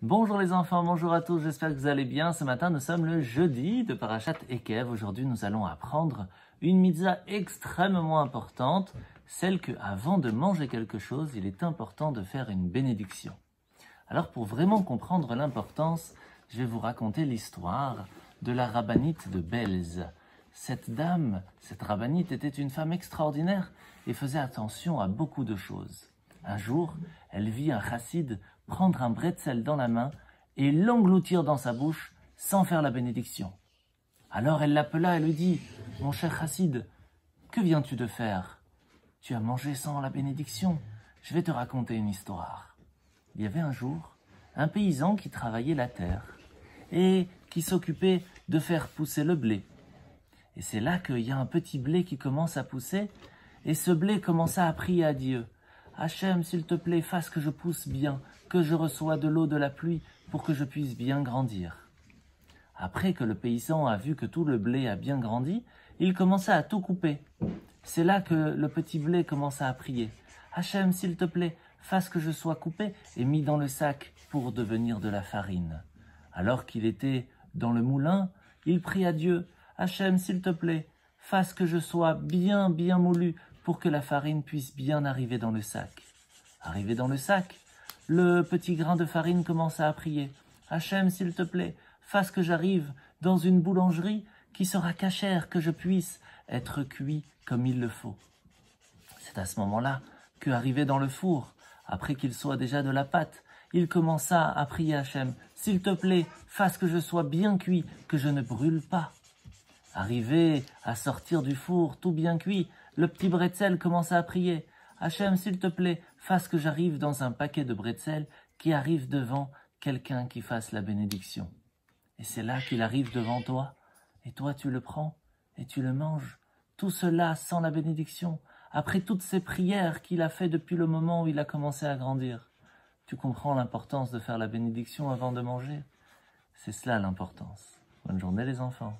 Bonjour les enfants, bonjour à tous, j'espère que vous allez bien. Ce matin, nous sommes le jeudi de Parashat Ekev. Aujourd'hui, nous allons apprendre une mitzvah extrêmement importante, celle que, avant de manger quelque chose, il est important de faire une bénédiction. Alors, pour vraiment comprendre l'importance, je vais vous raconter l'histoire de la rabbinite de Belz. Cette dame, cette rabbinite était une femme extraordinaire et faisait attention à beaucoup de choses. Un jour, elle vit un chassid prendre un bretzel dans la main et l'engloutir dans sa bouche sans faire la bénédiction. Alors elle l'appela et lui dit « Mon cher chassid, que viens-tu de faire? Tu as mangé sans la bénédiction. Je vais te raconter une histoire. » Il y avait un jour un paysan qui travaillait la terre et qui s'occupait de faire pousser le blé. Et c'est là qu'il y a un petit blé qui commence à pousser et ce blé commença à prier à Dieu. « Hachem, s'il te plaît, fasse que je pousse bien, que je reçois de l'eau de la pluie pour que je puisse bien grandir. » Après que le paysan a vu que tout le blé a bien grandi, il commença à tout couper. C'est là que le petit blé commença à prier. « Hachem, s'il te plaît, fasse que je sois coupé et mis dans le sac pour devenir de la farine. » Alors qu'il était dans le moulin, il prie à Dieu. « Hachem, s'il te plaît, fasse que je sois bien moulu pour que la farine puisse bien arriver dans le sac. » Arrivé dans le sac, le petit grain de farine commença à prier. « Hachem, s'il te plaît, fasse que j'arrive dans une boulangerie qui sera cachère, que je puisse être cuit comme il le faut. » C'est à ce moment-là que, arrivé dans le four, après qu'il soit déjà de la pâte, il commença à prier Hachem. « S'il te plaît, fasse que je sois bien cuit, que je ne brûle pas. » Arrivé à sortir du four tout bien cuit, le petit bretzel commença à prier. « Hachem, s'il te plaît, fasse que j'arrive dans un paquet de bretzel qui arrive devant quelqu'un qui fasse la bénédiction. » Et c'est là qu'il arrive devant toi, et toi tu le prends et tu le manges. Tout cela sans la bénédiction, après toutes ces prières qu'il a fait depuis le moment où il a commencé à grandir. Tu comprends l'importance de faire la bénédiction avant de manger? C'est cela l'importance. Bonne journée les enfants.